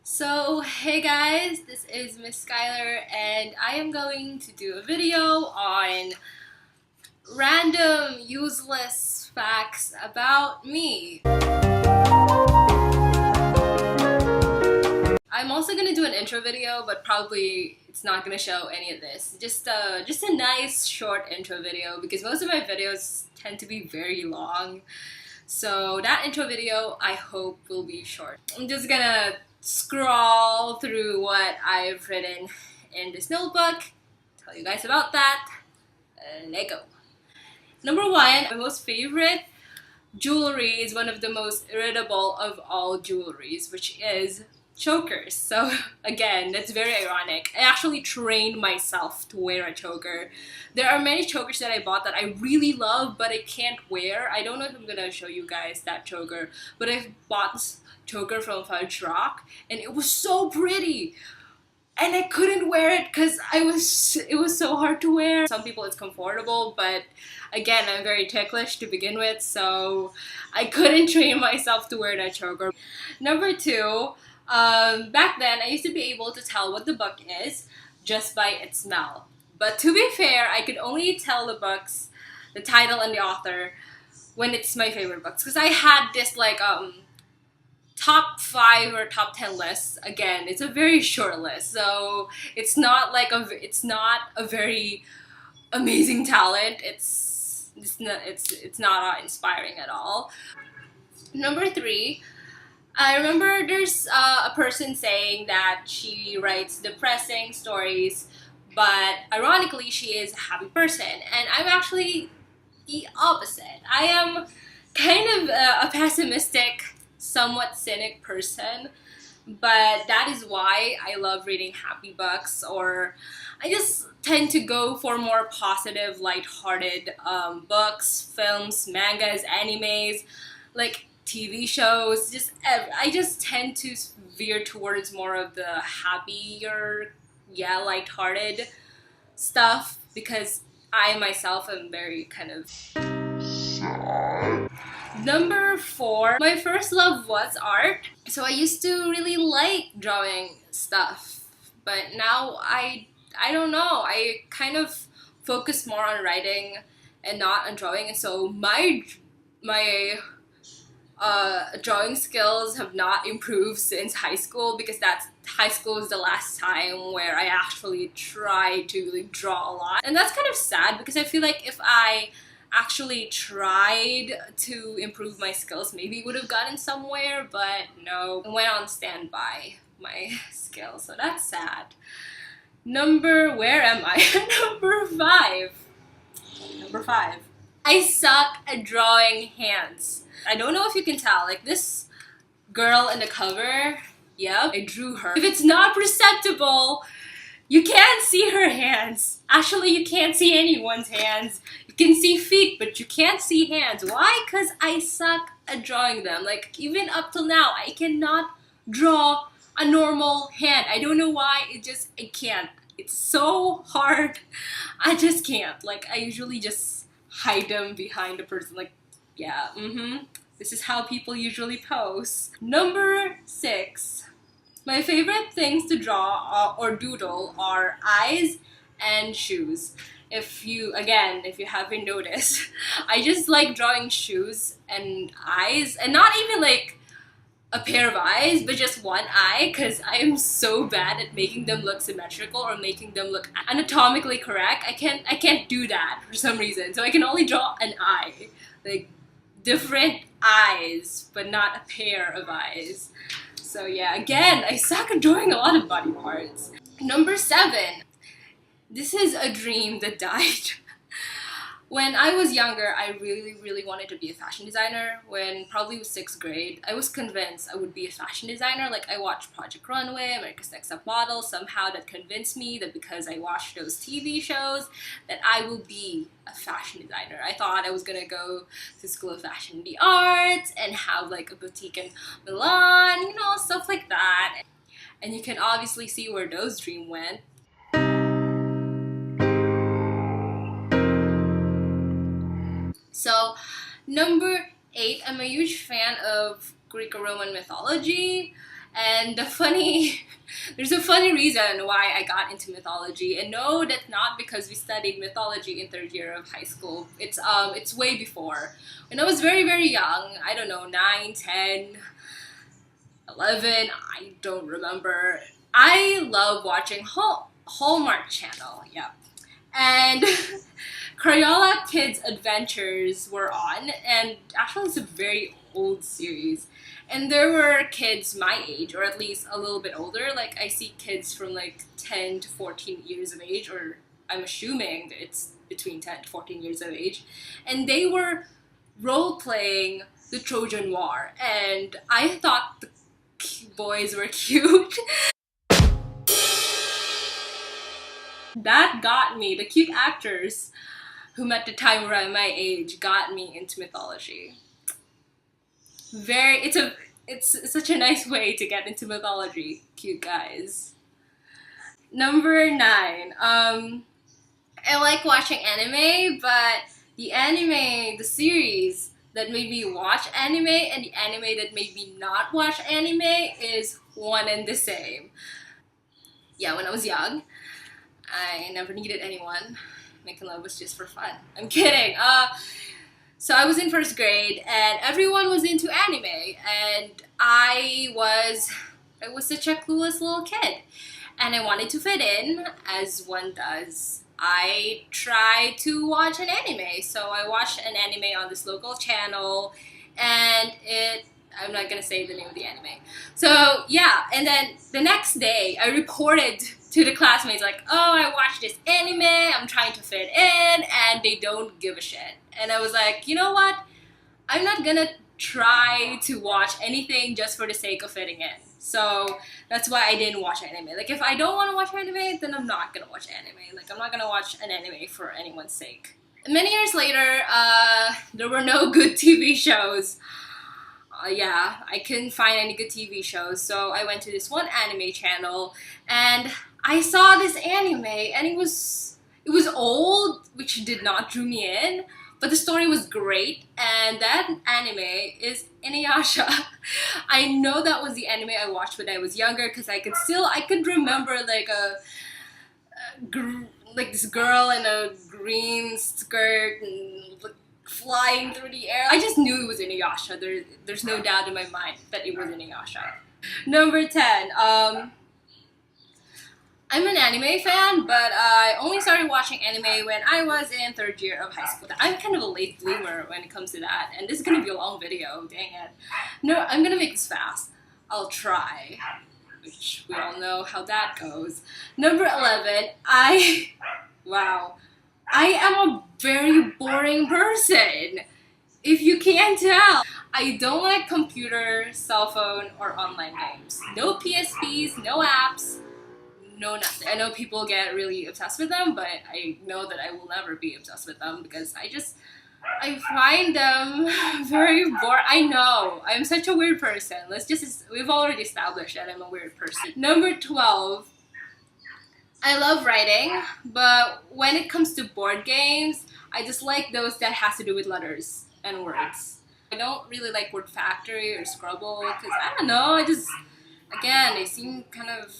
So, hey guys, this is Miss Skylar, and I am going to do a video on random useless facts about me. I'm also gonna do an intro video, but probably it's not gonna show any of this. Just a nice short intro video because most of my videos tend to be very long. So that intro video, I hope, will be short. I'm just gonna scroll through what I've written in this notebook, tell you guys about that, and let go. Number one, my most favorite jewelry is one of the most irritable of all jewelries, which is chokers. So again, that's very ironic. I actually trained myself to wear a choker. There are many chokers that I bought that I really love but I can't wear. I don't know if I'm gonna show you guys that choker, but I bought this choker from Fudge Rock and it was so pretty. And I couldn't wear it because it was so hard to wear. Some people it's comfortable, but again, I'm very ticklish to begin with, so I couldn't train myself to wear that choker. Number two, back then I used to be able to tell what the book is just by its smell. But to be fair, I could only tell the title and the author when it's my favorite books. Because I had this top 5 or top 10 lists. Again, it's a very short list, so it's not a very amazing talent. It's not inspiring at all. Number 3, I remember there's a person saying that she writes depressing stories, but ironically she is a happy person, and I'm actually the opposite. I am kind of a pessimistic, somewhat cynic person, but that is why I love reading happy books, or I just tend to go for more positive, lighthearted books, films, mangas, animes, like TV shows. I just tend to veer towards more of the happier, lighthearted stuff because I myself am very kind of sad. Number 4, my first love was art. So I used to really like drawing stuff, but now I don't know. I kind of focus more on writing and not on drawing, and so my drawing skills have not improved since high school, because high school is the last time where I actually tried to really draw a lot. And that's kind of sad because I feel like if I actually tried to improve my skills, maybe would have gotten somewhere, but no, I went on standby my skills, so that's sad. Where am I? Number 5. Number 5. I suck at drawing hands. I don't know if you can tell, like this girl in the cover, yep, I drew her. If it's not perceptible, you can't see her hands. Actually, you can't see anyone's hands. You can see feet, but you can't see hands. Why? Because I suck at drawing them. Like, even up till now, I cannot draw a normal hand. I don't know why, I can't. It's so hard. I just can't. Like, I usually just hide them behind the person. Like, yeah, this is how people usually pose. Number 6. My favorite things to draw or doodle are eyes and shoes. If you haven't noticed, I just like drawing shoes and eyes, and not even like a pair of eyes, but just one eye, because I am so bad at making them look symmetrical or making them look anatomically correct. I can't do that for some reason. So I can only draw an eye, like different eyes, but not a pair of eyes. So yeah, again, I suck at drawing a lot of body parts. Number 7. This is a dream that died. When I was younger, I really, really wanted to be a fashion designer. When probably was 6th grade, I was convinced I would be a fashion designer. Like, I watched Project Runway, America's Next Top Model. Somehow that convinced me that because I watched those TV shows, that I will be a fashion designer. I thought I was gonna go to School of Fashion and the Arts and have like a boutique in Milan, stuff like that. And you can obviously see where those dreams went. So, number 8, I'm a huge fan of Greco-Roman mythology, And there's a funny reason why I got into mythology. And no, that's not because we studied mythology in third year of high school. It's way before. When I was very, very young, I don't know, 9, 10, 11, I don't remember. I love watching Hallmark Channel, yeah. And Crayola Kids Adventures were on, and actually it's a very old series. And there were kids my age, or at least a little bit older. Like, I see kids from like 10 to 14 years of age, or I'm assuming that it's between 10 to 14 years of age. And they were role playing the Trojan War, and I thought the boys were cute. That got me, the cute actors whom at the time were my age got me into mythology. It's such a nice way to get into mythology, cute guys. Number 9. I like watching anime, but the series that made me watch anime and the anime that made me not watch anime is one and the same. Yeah, when I was young, I never needed anyone. Making love was just for fun. I'm kidding. So I was in first grade, and everyone was into anime, and I was such a clueless little kid, and I wanted to fit in, as one does. I tried to watch an anime, so I watched an anime on this local channel, and I'm not gonna say the name of the anime. So yeah, and then the next day I reported to the classmates like, oh, I watched this anime, I'm trying to fit in, and they don't give a shit. And I was like, you know what? I'm not gonna try to watch anything just for the sake of fitting in. So that's why I didn't watch anime. Like, if I don't want to watch anime, then I'm not gonna watch anime. Like, I'm not gonna watch an anime for anyone's sake. Many years later, there were no good TV shows. Yeah, I couldn't find any good TV shows, so I went to this one anime channel, and I saw this anime, and it was old, which did not draw me in, but the story was great, and that anime is Inuyasha. I know that was the anime I watched when I was younger, because I could remember like like this girl in a green skirt and like flying through the air. I just knew it was Inuyasha. There's no doubt in my mind that it was Inuyasha. Number 10. I'm an anime fan, but I only started watching anime when I was in third year of high school. I'm kind of a late bloomer when it comes to that, and this is gonna be a long video, dang it. No, I'm gonna make this fast. I'll try, which we all know how that goes. Number 11, wow. I am a very boring person, if you can't tell. I don't like computer, cell phone, or online games. No PSPs, no apps, no nothing. I know people get really obsessed with them, but I know that I will never be obsessed with them because I find them very boring. I know, I'm such a weird person. We've already established that I'm a weird person. Number 12, I love writing, but when it comes to board games, I just like those that has to do with letters and words. I don't really like Word Factory or Scrabble because I don't know, again, they seem kind of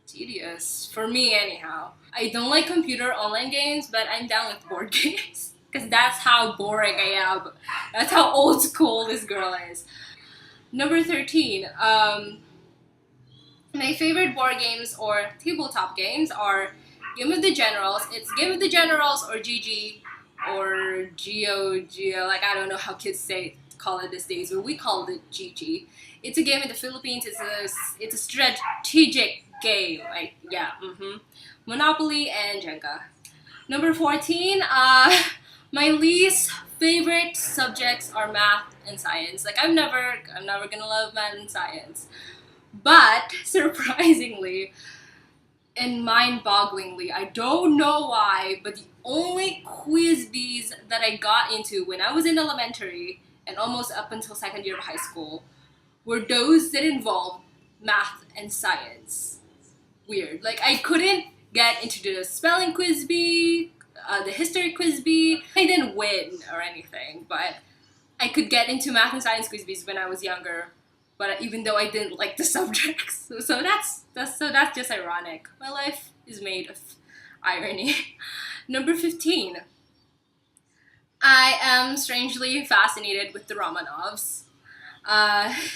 tedious, for me anyhow. I don't like computer online games, but I'm down with board games because that's how boring I am. That's how old school this girl is. Number 13, my favorite board games or tabletop games are Game of the Generals. It's Game of the Generals or GG or goo.gl. Like, I don't know how kids call it these days, but we call it GG. It's a game in the Philippines. It's a strategic game. Like, yeah, Monopoly and Jenga. Number 14. My least favorite subjects are math and science. Like, I'm never gonna love math and science. But surprisingly and mind-bogglingly, I don't know why, but the only quiz bees that I got into when I was in elementary and almost up until second year of high school were those that involved math and science. Weird. Like, I couldn't get into the spelling quiz bee, the history quiz bee. I didn't win or anything, but I could get into math and science quiz bees when I was younger but even though I didn't like the subjects. So that's just ironic. My life is made of irony. Number 15. I am strangely fascinated with the Romanovs.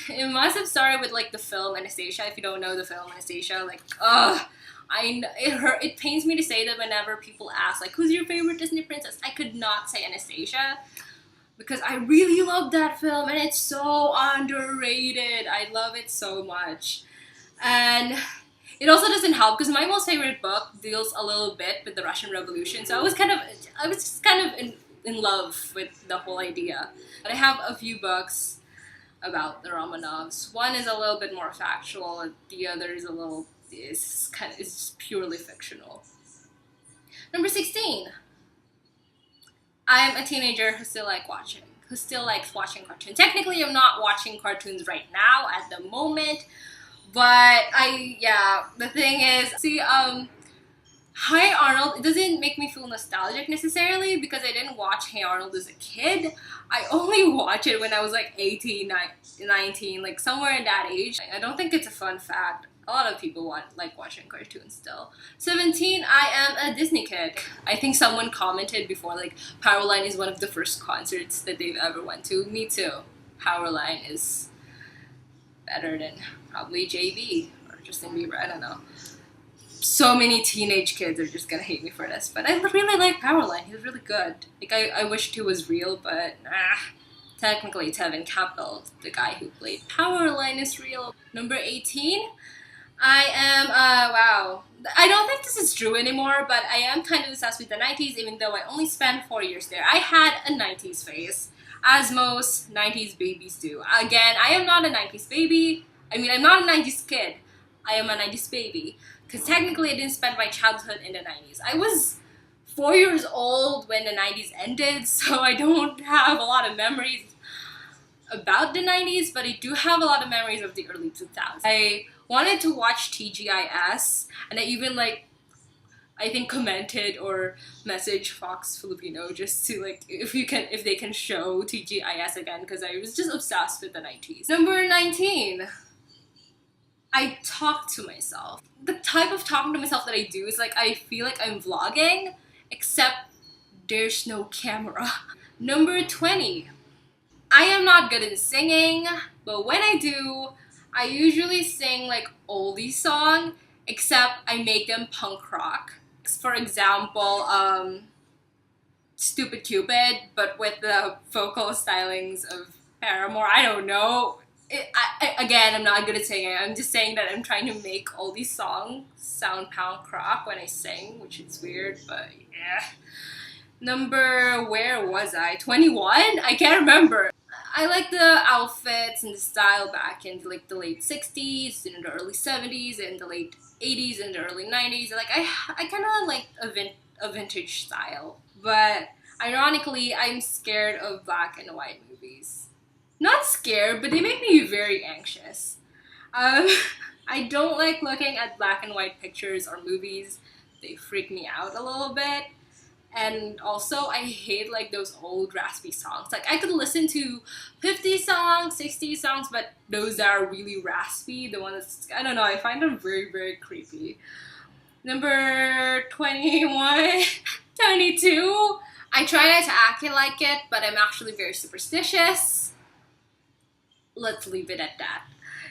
It must have started with like the film Anastasia. If you don't know the film Anastasia, like, it pains me to say that whenever people ask like, who's your favorite Disney princess, I could not say Anastasia because I really love that film and it's so underrated. I love it so much, and it also doesn't help because my most favorite book deals a little bit with the Russian Revolution. So I was just kind of in love with the whole idea. But I have a few books about the Romanovs. One is a little bit more factual, and the other is purely fictional. Number 16. I am a teenager who still likes watching cartoons. Technically, I'm not watching cartoons right now at the moment, but the thing is, Hi Arnold, it doesn't make me feel nostalgic necessarily because I didn't watch Hey Arnold as a kid. I only watched it when I was like 18, 19, like somewhere in that age. I don't think it's a fun fact. A lot of people like watching cartoons still. 17, I am a Disney kid. I think someone commented before like Powerline is one of the first concerts that they've ever went to. Me too. Powerline is better than probably JB or Justin Bieber, I don't know. So many teenage kids are just gonna hate me for this, but I really like Powerline. He's really good. Like I wished he was real, but technically Tevin Campbell, the guy who played Powerline, is real. Number 18, I am wow. I don't think this is true anymore, but I am kind of obsessed with the 90s, even though I only spent 4 years there. I had a 90s phase, as most 90s babies do. Again, I am not a 90s baby. I mean, I'm not a 90s kid. I am a 90s baby. Because technically I didn't spend my childhood in the 90s. I was 4 years old when the 90s ended, so I don't have a lot of memories about the 90s, but I do have a lot of memories of the early 2000s. I wanted to watch TGIS, and I even I think commented or messaged Fox Filipino just to if they can show TGIS again, because I was just obsessed with the 90s. Number 19. I talk to myself. The type of talking to myself that I do is I feel like I'm vlogging, except there's no camera. Number 20. I am not good at singing, but when I do, I usually sing oldie song, except I make them punk rock. For example, Stupid Cupid, but with the vocal stylings of Paramore. I don't know. Again, I'm not good at singing. I'm just saying that I'm trying to make all these songs sound punk rock when I sing, which is weird, but yeah. Where was I? 21? I can't remember. I like the outfits and the style back in the late 60s, in the early 70s, in the late 80s, and the early 90s. I kind of like a vintage style, but ironically, I'm scared of black and white movies. Not scared, but they make me very anxious. I don't like looking at black and white pictures or movies. They freak me out a little bit. And also, I hate those old raspy songs. I could listen to 50 songs, 60 songs, but those that are really raspy, the ones, I don't know, I find them very, very creepy. Number 21, 22. I try not to act like it, but I'm actually very superstitious. Let's leave it at that.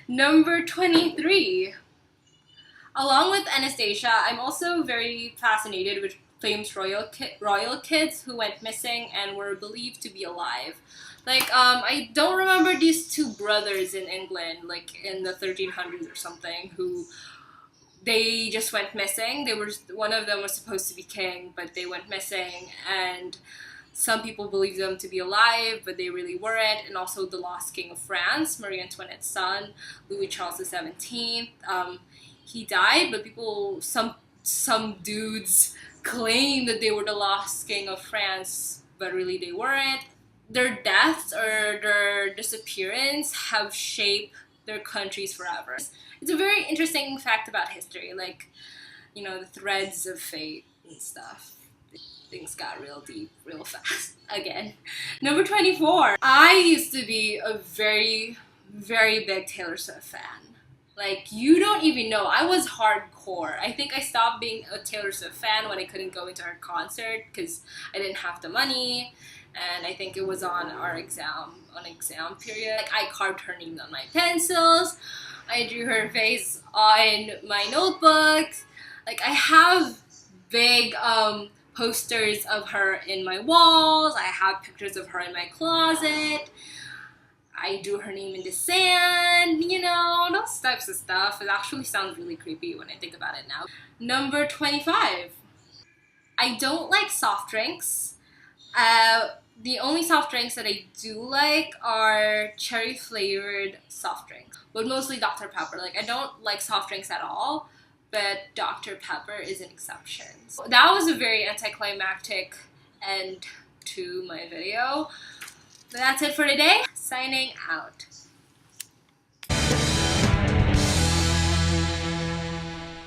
Number 23. Along with Anastasia, I'm also very fascinated with famous royal kids who went missing and were believed to be alive. I don't remember these two brothers in England, in the 1300s or something, who they just went missing. One of them was supposed to be king, but they went missing, and some people believe them to be alive, but they really weren't. And also the lost king of France, Marie Antoinette's son, Louis Charles XVII. He died, but some dudes claim that they were the lost king of France, but really they weren't. Their deaths or their disappearance have shaped their countries forever. It's a very interesting fact about history, the threads of fate and stuff. Things got real deep real fast again. Number 24. I used to be a very, very big Taylor Swift fan. Like, you don't even know. I was hardcore. I think I stopped being a Taylor Swift fan when I couldn't go into her concert because I didn't have the money. And I think it was on exam period. Like, I carved her name on my pencils. I drew her face on my notebooks. Like, I have big posters of her in my walls. I have pictures of her in my closet. I drew her name in the sand, you know, those types of stuff. It actually sounds really creepy when I think about it now. Number 25. I don't like soft drinks. The only soft drinks that I do like are cherry flavored soft drinks, but mostly Dr. Pepper. Like, I don't like soft drinks at all, but Dr. Pepper is an exception. So that was a very anticlimactic end to my video. But that's it for today. Signing out.